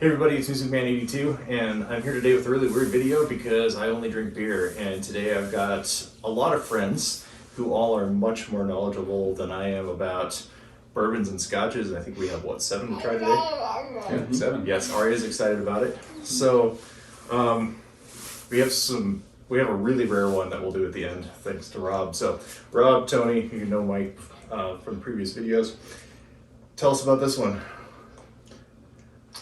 Hey everybody, it's MusicMan82, and I'm here today with a really weird video because I only drink beer, and today I've got a lot of friends who all are much more knowledgeable than I am about bourbons and scotches, and I think we have, what, 7 to try today? Yeah, 7. Yes, Aria's excited about it. So, we have a really rare one that we'll do at the end, thanks to Rob. So, Rob, Tony, who you know Mike from previous videos, tell us about this one.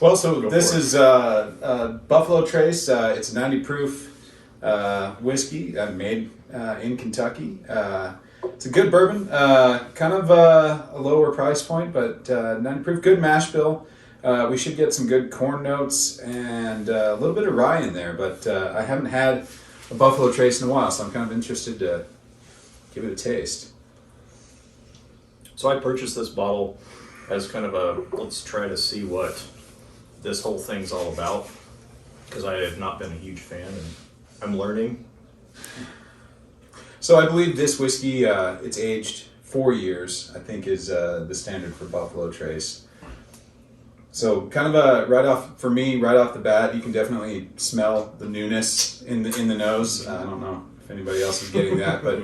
Well, so this is Buffalo Trace. It's a 90 proof whiskey made in Kentucky. It's a good bourbon, kind of a lower price point, but 90 proof, good mash bill. We should get some good corn notes and a little bit of rye in there, but I haven't had a Buffalo Trace in a while, so I'm kind of interested to give it a taste. So I purchased this bottle as kind of a, let's try to see what this whole thing's all about, because I have not been a huge fan and I'm learning. So I believe this whiskey, it's aged 4 years, I think is the standard for Buffalo Trace. So kind of right off the bat, you can definitely smell the newness in the nose. I don't know if anybody else is getting that, but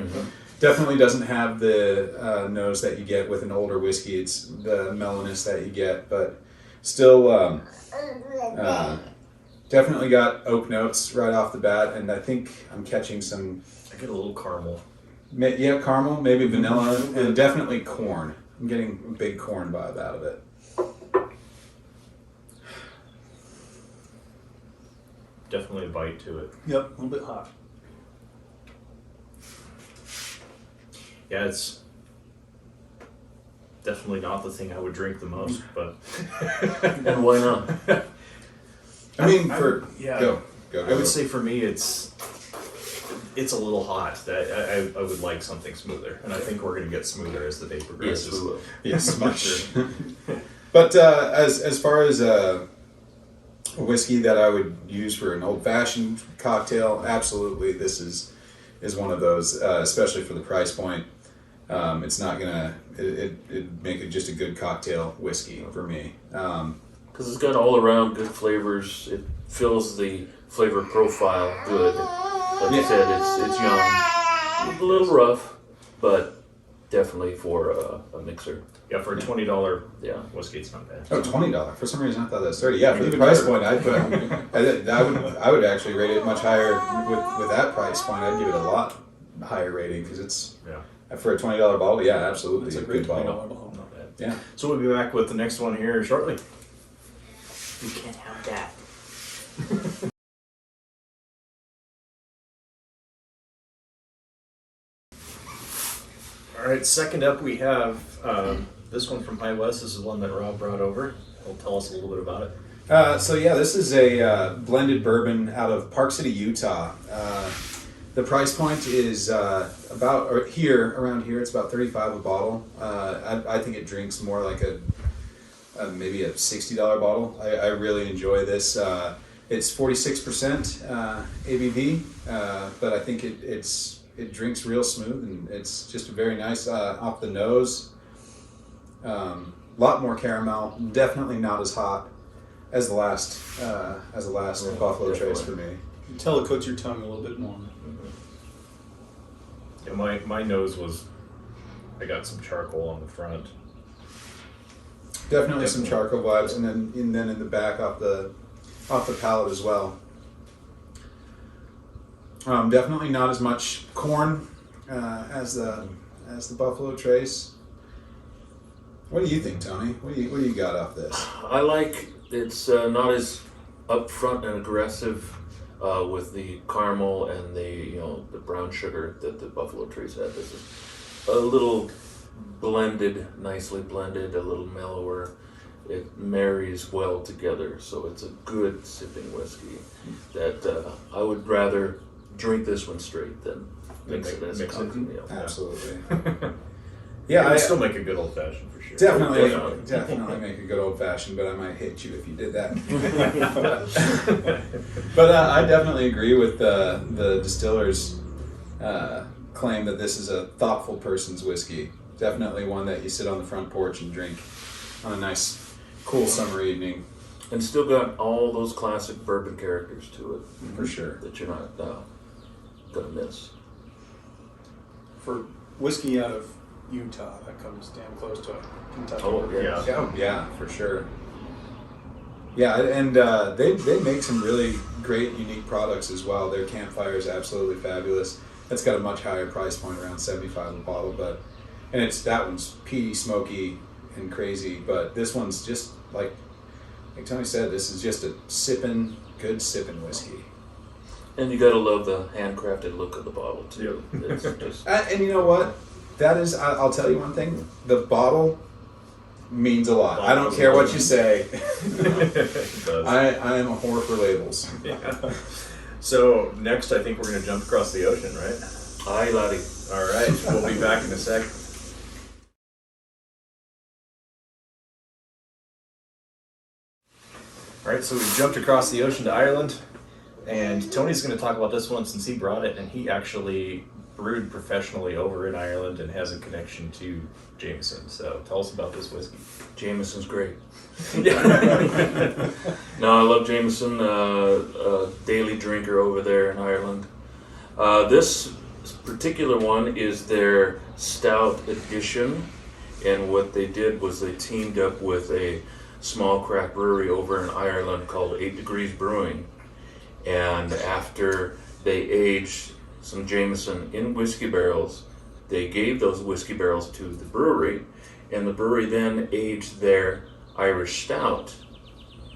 definitely doesn't have the nose that you get with an older whiskey. It's the mellowness that you get, but still definitely got oak notes right off the bat, and I think I'm catching some. I get a little caramel. Yeah, caramel, maybe vanilla, and definitely corn. I'm getting a big corn vibe out of it. Definitely a bite to it. Yep, a little bit hot. Yeah, it's definitely not the thing I would drink the most, but And why not? I mean, yeah, go. I would say for me it's a little hot. I would like something smoother, and I think we're going to get smoother as the day progresses. Yes, we will. Yes, much. But as far as a whiskey that I would use for an old-fashioned cocktail, absolutely, this is one of those, especially for the price point. It's not gonna it'd make it just a good cocktail whiskey for me. Because it's got all around good flavors. It fills the flavor profile good. Like you said, it's young, a little rough, but definitely for a mixer. Yeah, for a $20 Yeah. whiskey, it's not bad. Oh, $20. For some reason, I thought that was 30. Yeah, for the price point, I would actually rate it much higher with that price point. I'd give it a lot higher rating because it's for a $20 bottle. Yeah, absolutely, It's a a great good bottle. bottle. Not bad. Yeah. So we'll be back with the next one here shortly. You can't have that. All right, second up we have this one from High West. This is one that Rob brought over. He'll tell us a little bit about it. So yeah, this is a blended bourbon out of Park City, Utah. The price point is around here. It's about $35 a bottle. I think it drinks more like maybe a $60 bottle. I really enjoy this. It's 46% ABV, but I think it drinks real smooth, and it's just very nice off the nose. Lot more caramel. Definitely not as hot as the last Buffalo Trace for me. You can tell it coats your tongue a little bit more. Yeah, my nose was, I got some charcoal on the front. Definitely some charcoal vibes, and then in the back off the palate as well. Definitely not as much corn as the Buffalo Trace. What do you think, Tony? What do you got off this? I like it's not as upfront and aggressive with the caramel and the brown sugar that the Buffalo Trace had. This is a little blended, nicely blended, a little mellower. It marries well together, so it's a good sipping whiskey that I would rather drink this one straight than mix it as a cocktail. Absolutely. Yeah, I still make a good old fashioned for sure. Definitely make a good old fashioned, but I might hit you if you did that. But I definitely agree with the distiller's claim that this is a thoughtful person's whiskey. Definitely one that you sit on the front porch and drink on a nice, cool summer evening. And still got all those classic bourbon characters to it For sure. that you're not gonna miss. For whiskey out of Utah, that comes damn close to Kentucky. Oh, yeah. Yeah, for sure. Yeah, and they make some really great, unique products as well. Their campfire is absolutely fabulous. That's got a much higher price point, around $75 a bottle, and that one's peaty, smoky, and crazy. But this one's just like Tony said, this is just a good sipping whiskey. And you gotta love the handcrafted look of the bottle too. It's just And you know what? That is, I'll tell you one thing. The bottle means a lot. I don't care what you say. It does. I am a whore for labels. Yeah. So next, I think we're going to jump across the ocean, right? aye, laddie. All right. We'll be back in a sec. All right. So we jumped across the ocean to Ireland, and Tony's going to talk about this one since he brought it, and he actually brewed professionally over in Ireland and has a connection to Jameson. So tell us about this whiskey. Jameson's great. No, I love Jameson. A daily drinker over there in Ireland. This particular one is their stout edition, and what they did was they teamed up with a small craft brewery over in Ireland called 8 Degrees Brewing, and after they aged some Jameson in whiskey barrels, they gave those whiskey barrels to the brewery, and the brewery then aged their Irish stout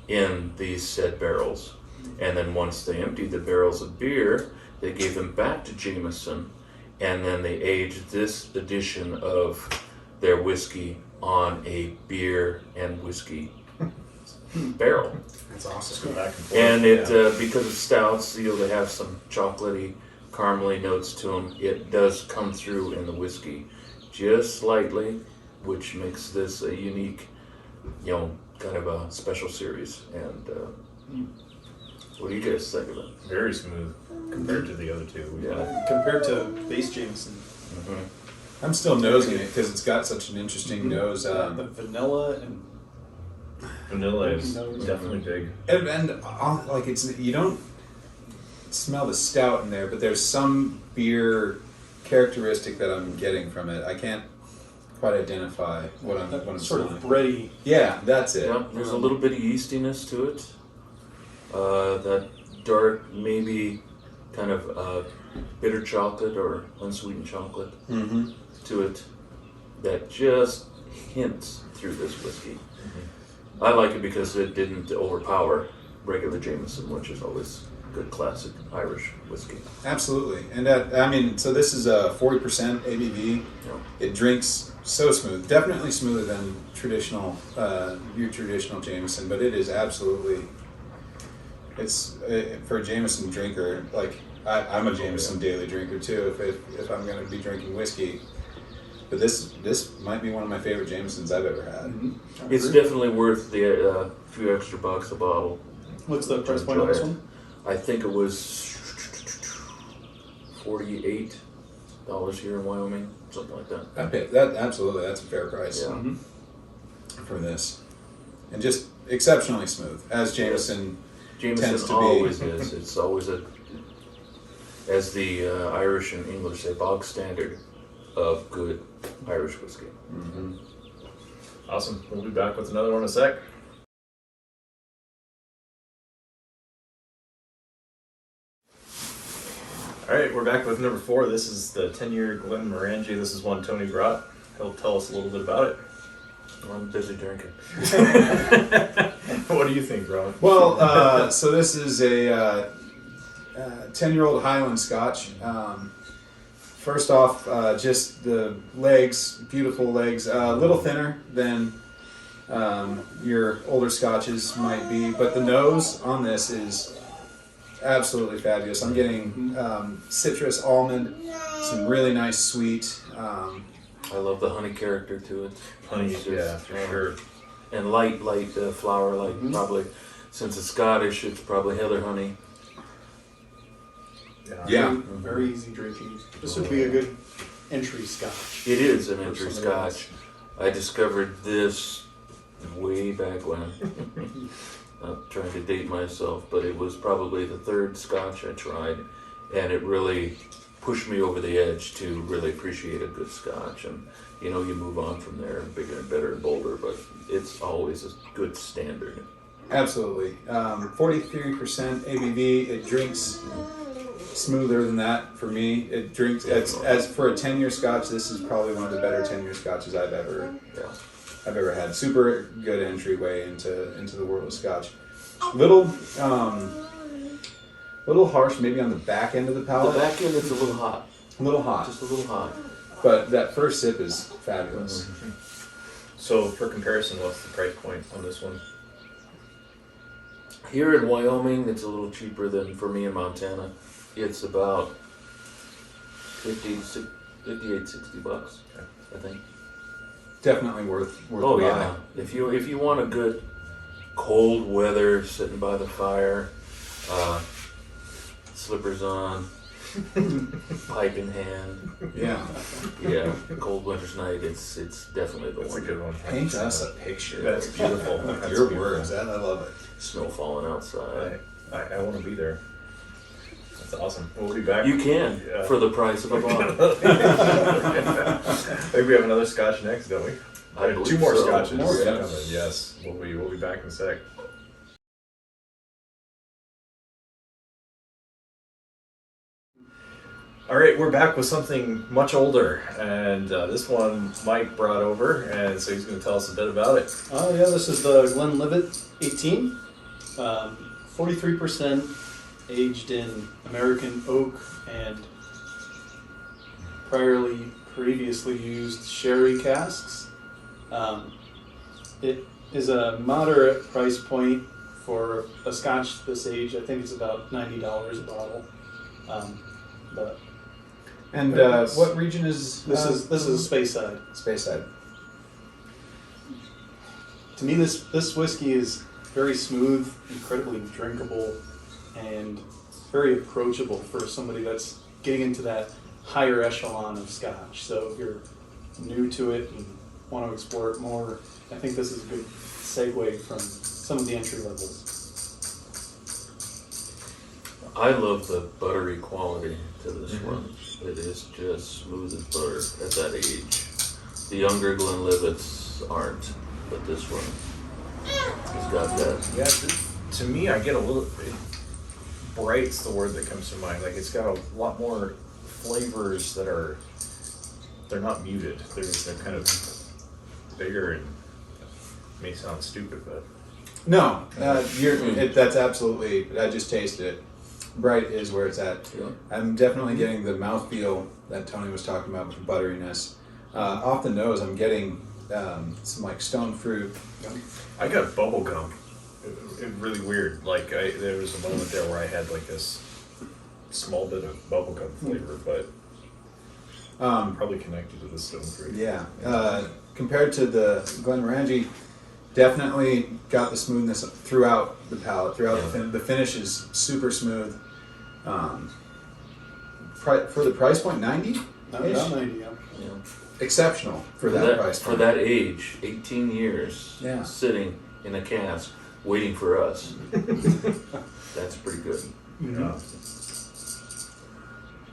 in these said barrels. And then once they emptied the barrels of beer, they gave them back to Jameson, and then they aged this edition of their whiskey on a beer and whiskey barrel. That's Just awesome. go back and forth. And it, because it's stouts, they have some chocolatey, caramely notes to them. It does come through in the whiskey just slightly, which makes this a unique, kind of a special series. And what do you guys think of it? Very smooth compared to the other two. Yeah. Compared to base Jameson, I'm still nosing it because it's got such an interesting nose. the vanilla and Vanilla is Nose. definitely big. And like you don't smell the stout in there, but there's some beer characteristic that I'm getting from it. I can't quite identify what I'm sort smelling. of bready. Yeah, that's it. Yeah, there's a little bit of yeastiness to it. That dark, maybe kind of bitter chocolate or unsweetened chocolate Mm-hmm. to it that just hints through this whiskey. I like it because it didn't overpower regular Jameson, which is always good classic Irish whiskey. Absolutely, and so this is a 40% ABV. Yeah. It drinks so smooth, definitely smoother than your traditional Jameson, but it is absolutely. It's for a Jameson drinker. Like I'm a Jameson daily drinker too. If I'm going to be drinking whiskey, but this might be one of my favorite Jamesons I've ever had. Mm-hmm. It's definitely worth the few extra bucks a bottle. What's the price point Enjoy on this it. one? I think it was $48 here in Wyoming, something like that. That absolutely, that's a fair price Yeah. Mm-hmm. for this, and just exceptionally smooth as Jameson. Tends Jameson to be. always is. It's always as the Irish and English say, bog standard of good Irish whiskey. Mm-hmm. Awesome. We'll be back with another one in a sec. All right, we're back with number 4. This is the 10-year Glen Moray. This is one Tony brought. He'll tell us a little bit about it. I'm busy drinking. What do you think, Ron? Well, so this is a 10-year-old Highland Scotch. First off, just the legs, beautiful legs, a little thinner than your older Scotches might be, but the nose on this is absolutely fabulous. I'm getting citrus, almond, some really nice sweet. I love the honey character to it. Honey, It's yeah, just, for sure. And light flower, probably, since it's Scottish, it's probably heather honey. Yeah. Very easy drinking. This would be a good entry Scotch. It is an entry somebody Scotch. I discovered this way back when. not trying to date myself, but it was probably the third Scotch I tried, and it really pushed me over the edge to really appreciate a good Scotch. And you know, you move on from there, bigger and better and bolder, but it's always a good standard. Absolutely. 43% ABV. It drinks smoother than that for me. It drinks as for a 10-year Scotch. This is probably one of the better 10-year Scotches I've ever had. Super good entryway into the world of Scotch. Little harsh, maybe on the back end of the palate. The back end is a little hot. A little hot. Just a little hot. But that first sip is fabulous. Mm-hmm. So, for comparison, what's the price point on this one? Here in Wyoming, it's a little cheaper than for me in Montana. It's about 58, 60 bucks, I think. Definitely worth Oh the yeah, buy. if you want a good cold weather, sitting by the fire, slippers on, pipe in hand, Yeah. yeah, cold winter's night, it's definitely the That's a one. good one. Paint us a picture. That's beautiful. With That's your beautiful. words. I love it. Snow falling outside. I want to be there. That's awesome. We'll be back. You can Yeah. for the price of a bottle. I think we have another Scotch next, don't we? I believe Two more so. Scotches. More, yeah. coming. Yes, we'll be back in a sec. All right, we're back with something much older, and this one Mike brought over, and so he's going to tell us a bit about it. Oh yeah, this is the Glenlivet 18, 43% aged in American oak and previously used sherry casks. It is a moderate price point for a Scotch this age. I think it's about $90 a bottle. But And what region is this is Speyside. Speyside? To me, this whiskey is very smooth, incredibly drinkable, and very approachable for somebody that's getting into that higher echelon of Scotch. So if you're new to it and want to explore it more, I think this is a good segue from some of the entry levels. I love the buttery quality to this one. It is just smooth as butter at that age. The younger Glenlivets aren't, but this one has got that. Yeah, to me, I get a little. Bright's the word that comes to mind. Like it's got a lot more flavors that they're not muted. They're kind of bigger and may sound stupid, but No, that's absolutely. I just tasted it. Bright is where it's at. Yeah. I'm definitely getting the mouthfeel that Tony was talking about with the butteriness. Off the nose, I'm getting some like stone fruit. I got bubble gum. It really weird. Like there was a moment there where I had like this small bit of bubble gum flavor, but probably connected to the stone fruit. Yeah. Compared to the Glenmorangie, definitely got the smoothness throughout the palate. The finish is super smooth. For the price point, 90? About 90, yeah. Yeah. Exceptional for that price For point. that age, 18 years, Yeah. sitting in a cask, waiting for us. That's pretty good. Yeah.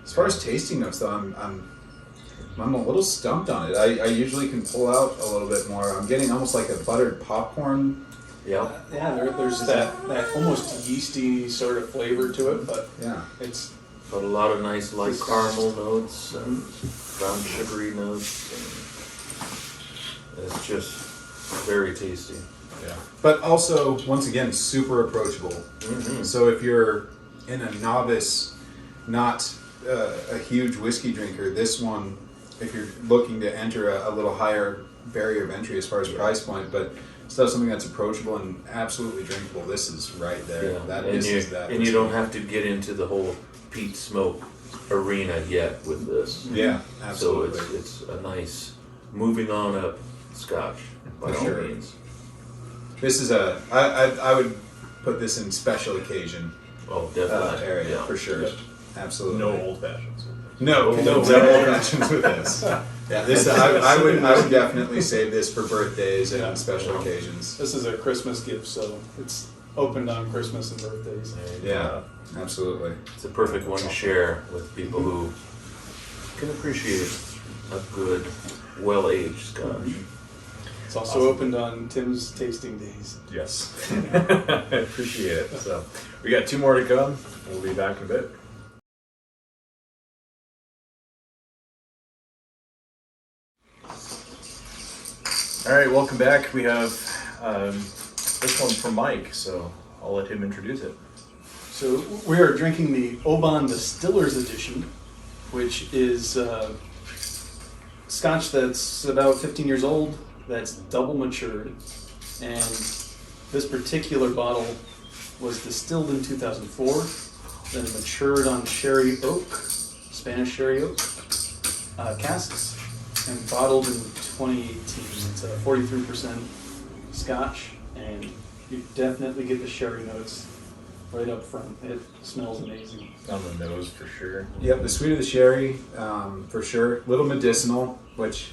As far as tasting notes, though, I'm a little stumped on it. I usually can pull out a little bit more. I'm getting almost like a buttered popcorn. Yeah. Yeah, there's that almost yeasty sort of flavor to it, but Yeah. it's But a lot of nice light caramel notes and brown sugary notes. And it's just very tasty. Yeah. But also, once again, super approachable. Mm-hmm. So if you're in a novice, not a huge whiskey drinker, this one, if you're looking to enter a little higher barrier of entry as far as price point, but still something that's approachable and absolutely drinkable, this is right there. Yeah. This is that. And you don't have to get into the whole peat smoke arena yet with this. Yeah, absolutely. So it's a nice moving on up Scotch by For all sure. means. This is I would put this in special occasion Oh, definitely. area Yeah. for sure. Yep. Absolutely. No old fashions. No old fashions with this. Yeah, this I would definitely save this for birthdays and Yeah. special occasions. this is a Christmas gift, so it's opened on Christmas and birthdays. Yeah, absolutely. It's a perfect one to share with people who can appreciate a good, well-aged scotch. It's also opened on Tim's tasting days. Yes. I appreciate it. So we got 2 more to come. We'll be back in a bit. All right, welcome back. We have this one from Mike, so I'll let him introduce it. So we are drinking the Oban Distillers Edition, which is scotch that's about 15 years old, that's double matured, and this particular bottle was distilled in 2004, then matured on sherry oak, Spanish sherry oak casks, and bottled in 2018. It's a 43% scotch, and you definitely get the sherry notes right up front. It smells amazing. On the nose for sure. Yep, the sweet of the sherry, for sure. Little medicinal, which,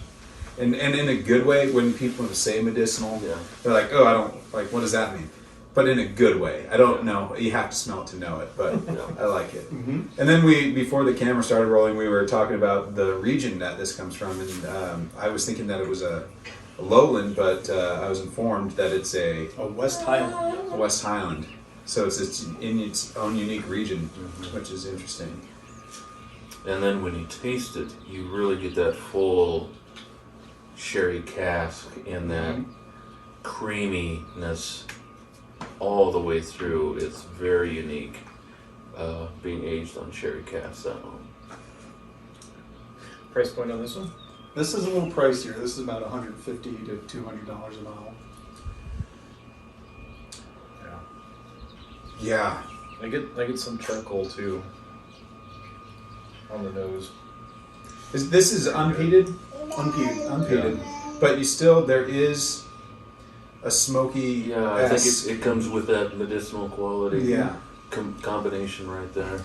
and in a good way. When people say medicinal, Yeah. they're like, oh, I don't, like, what does that mean? But in a good way. I don't know. You have to smell it to know it, but I like it. Mm-hmm. And then before the camera started rolling, we were talking about the region that this comes from, and I was thinking that it was a lowland, but I was informed that it's a West Highland. West Highland. So it's in its own unique region, which is interesting. And then when you taste it, you really get that full sherry cask and that creaminess all the way through. It's very unique, being aged on sherry cask that long. Price point on this one? This is a little pricier. This is about $150 to $200 a bottle. Yeah. I get some charcoal too on the nose. This is unpeated? Unpeated. Unpeated. But there is a smoky. Yeah, I think it comes with that medicinal quality. Yeah. Combination right there.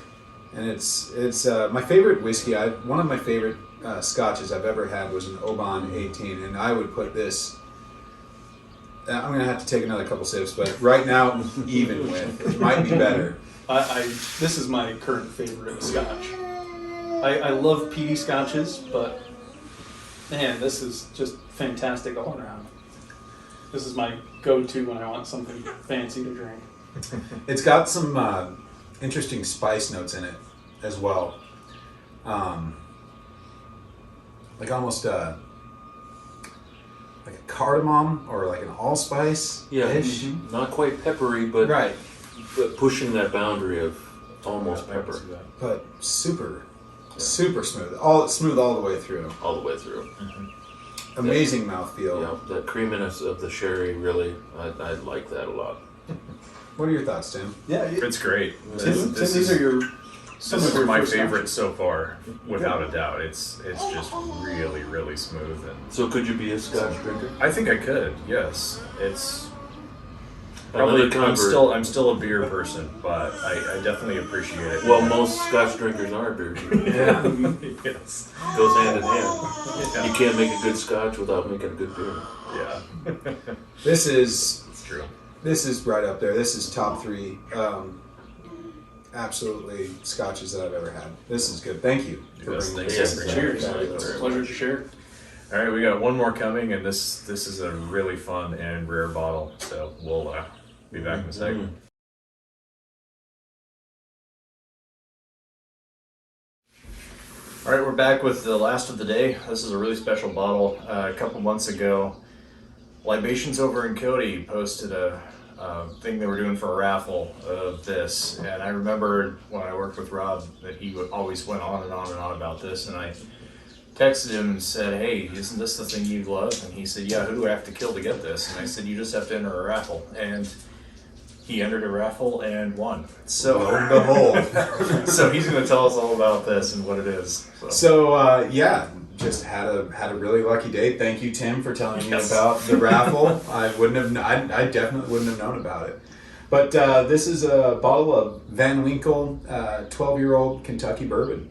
And it's my favorite whiskey. One of my favorite scotches I've ever had was an Oban 18, and I would put this. I'm gonna have to take another couple sips, but right now, even with it might be better. This is my current favorite scotch. I love peaty scotches, but man, this is just fantastic all around. This is my go-to when I want something fancy to drink. It's got some interesting spice notes in it as well, like almost like a cardamom or like an allspice. Yeah, not quite peppery, but Right. but pushing that boundary of almost pepper But super smooth. Smooth all the way through. all the way through. Amazing mouthfeel. Yeah, that creaminess of the sherry, really, I like that a lot. What are your thoughts, Tim? Yeah, It's great. Tim, This these is- are Some of my favorites so far, without a doubt. It's just really, really smooth, and So could you be a scotch drinker? I think I could. Yes, it's Another probably. convert. I'm still a beer person, but I definitely appreciate it. Well, most scotch drinkers are beer drinkers. Yeah. Yes. Goes hand in hand. You can't make a good scotch without making a good beer. Yeah. This is It's true. right up there. This is top 3. Absolutely scotches that I've ever had. This is good. Thank you for Yes, bringing thank this. you. Cheers. Thank you very Pleasure much. to share. All right, we got one more coming, and this is a really fun and rare bottle. So we'll be back in a second. All right, we're back with the last of the day. This is a really special bottle. A couple months ago, Libations over in Cody posted a thing they were doing for a raffle of this, and I remember when I worked with Rob that he always went on and on and on about this, and I texted him and said, "Hey, isn't this the thing you love?" And he said, "Yeah, who do I have to kill to get this?" And I said, "You just have to enter a raffle." And he entered a raffle and won. So Lo and behold. so he's going to tell us all about this and what it is. So yeah, just had a really lucky day. Thank you, Tim, for telling me Yes. about the raffle. I definitely wouldn't have known about it. But this is a bottle of Vanwinkle 12-year-old Kentucky bourbon.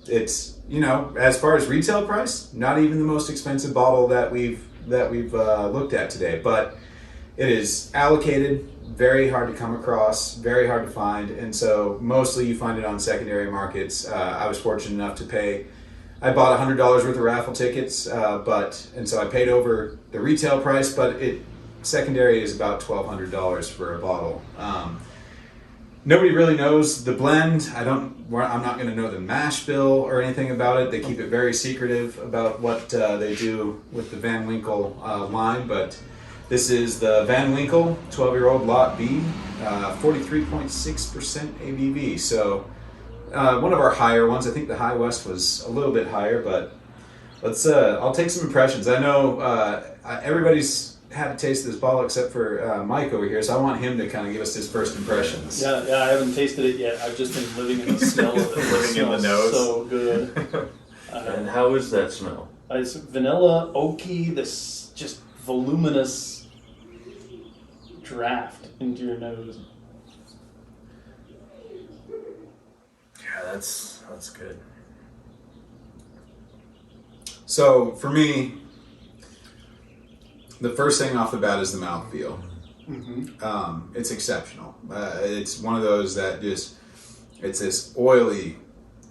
It's, as far as retail price, not even the most expensive bottle that we've looked at today, but It is allocated, very hard to come across, very hard to find, and so mostly you find it on secondary markets. I was fortunate enough to pay. I bought $100 worth of raffle tickets, and so I paid over the retail price, but secondary is about $1,200 for a bottle. Nobody really knows the blend. I'm not going to know the mash bill or anything about it. They keep it very secretive about what they do with the Vanwinkle line, but this is the Vanwinkle 12-year-old Lot B, 43.6% ABV. So one of our higher ones. I think the High West was a little bit higher, but I'll take some impressions. I know everybody's had a taste of this bottle except for Mike over here, so I want him to kind of give us his first impressions. Yeah, I haven't tasted it yet. I've just been living in the smell of it. Living in the nose. So good. And how is that smell? It's vanilla, oaky, this just voluminous draft into your nose. Yeah, that's good. So for me, the first thing off the bat is the mouthfeel. Mm-hmm. It's exceptional. It's one of those that it's this oily,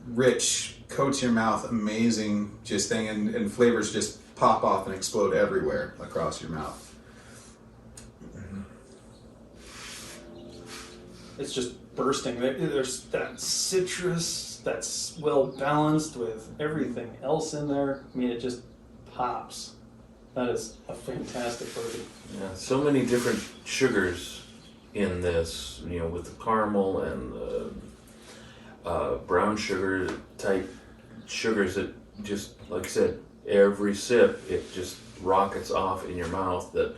rich, coats your mouth, amazing just thing, and flavors just pop off and explode everywhere across your mouth. It's just bursting. There's that citrus that's well balanced with everything else in there. I mean, it just pops. That is a fantastic bourbon. Yeah, so many different sugars in this, with the caramel and the brown sugar type sugars that just, like I said, every sip, it just rockets off in your mouth that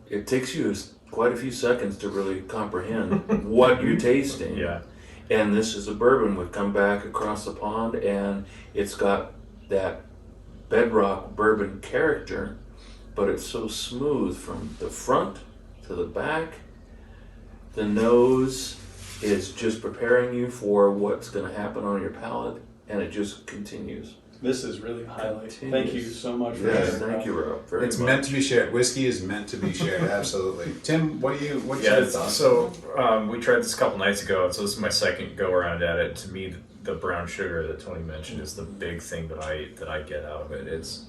it takes you quite a few seconds to really comprehend what you're tasting. Yeah. And this is a bourbon. We've come back across the pond and it's got that bedrock bourbon character, but it's so smooth from the front to the back. The nose is just preparing you for what's going to happen on your palate, and it just continues. This is really a highlight. Continues. Thank you so much for Yes, that. Thank you, Rob. Very It's much. meant to be shared. Whiskey is meant to be shared. Absolutely. Tim, what's your thoughts? So we tried this a couple nights ago, and so this is my second go around at it. To me, the brown sugar that Tony mentioned is the big thing that I get out of it. It's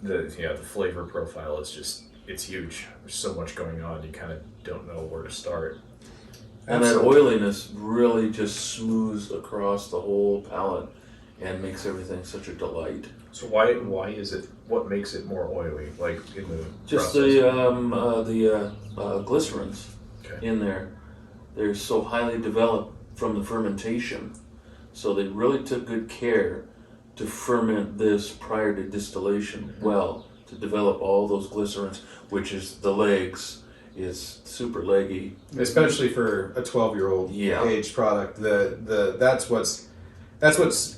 the flavor profile is just, it's huge. There's so much going on, you kind of don't know where to start. And that oiliness really just smooths across the whole palate and makes everything such a delight. So why is it? What makes it more oily? Like in the Just process? the glycerins Okay. in there, they're so highly developed from the fermentation. So they really took good care to ferment this prior to distillation well, to develop all those glycerins, which is the legs, is super leggy. Especially for a 12-year-old Yeah. aged product. That's what's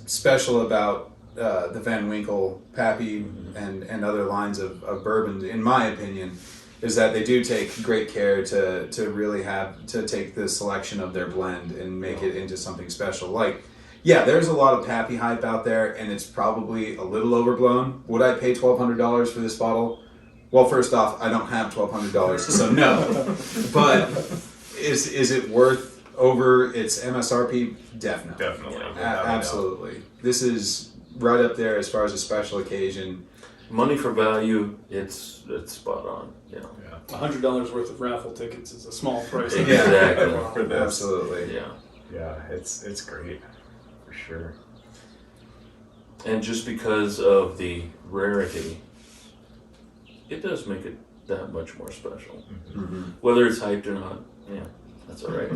special about the Vanwinkle, Pappy, and other lines of bourbon, in my opinion, is that they do take great care to really take the selection of their blend and make it into something special. Like, yeah, there's a lot of Pappy hype out there, and it's probably a little overblown. Would I pay $1,200 for this bottle? Well, first off, I don't have $1,200, so no. But is it worth over its MSRP? Definitely. Definitely. Yeah. Without a doubt. Absolutely. This is right up there as far as a special occasion. Money for value, it's spot on. Yeah. $100 worth of raffle tickets is a small price. Exactly. For this. Absolutely. Yeah. Yeah, it's great for sure. And just because of the rarity, it does make it that much more special. Mm-hmm. Whether it's hyped or not, yeah, that's all right.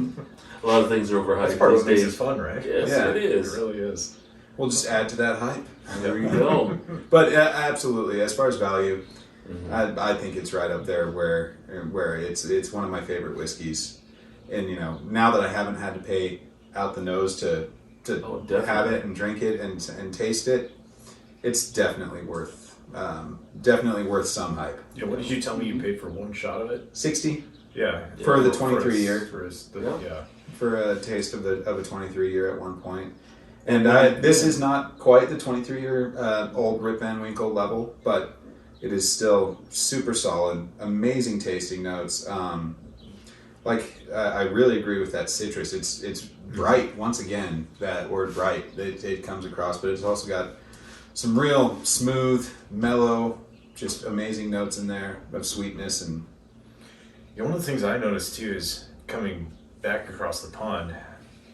A lot of things are overhyped That's part of these what makes it days. fun, right? Yes, Yeah, it is. It really is. We'll just add to that hype. There you go. But absolutely, as far as value, Mhm. I think it's right up there where it's one of my favorite whiskeys. And now that I haven't had to pay out the nose to Oh, definitely. have it and drink it and taste it, it's definitely worth some hype. Yeah, what did you tell me you paid for one shot of it? 60 Yeah. For the his- 23 year. For his, Yeah. yeah. for a taste of a 23 year at one point. And this is not quite the 23 year old Rip Van Winkle level, but it is still super solid, amazing tasting notes. I really agree with that citrus. It's bright, once again, that word bright, it comes across, but it's also got some real smooth, mellow, just amazing notes in there of sweetness. And one of the things I noticed too is coming back across the pond,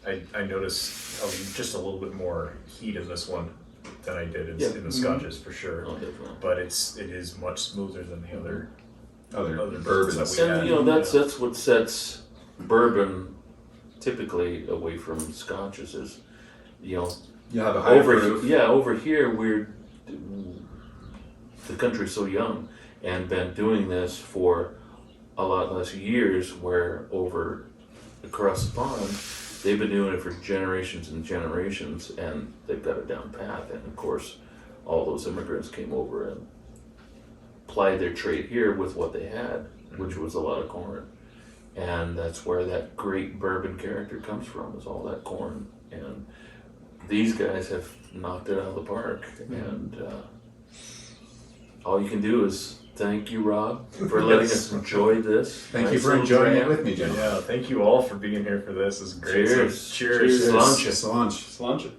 I noticed just a little bit more heat in this one than I did in the scotches for sure. Oh, definitely. But it is much smoother than the other bourbons that we had. And that's what sets bourbon typically away from scotches is, you have a higher proof. over here the country's so young and been doing this for a lot less years, where over across the pond they've been doing it for generations and generations, and they've got it down pat. And of course all those immigrants came over and plied their trade here with what they had, which was a lot of corn. And that's where that great bourbon character comes from, is all that corn. And these guys have knocked it out of the park. And all you can do is thank you, Rob, for letting us enjoy this. Thank you for enjoying it with me, Jim. Yeah, thank you all for being here for this. This is great. Cheers. So, cheers. Cheers. Cilantro. Cilantro.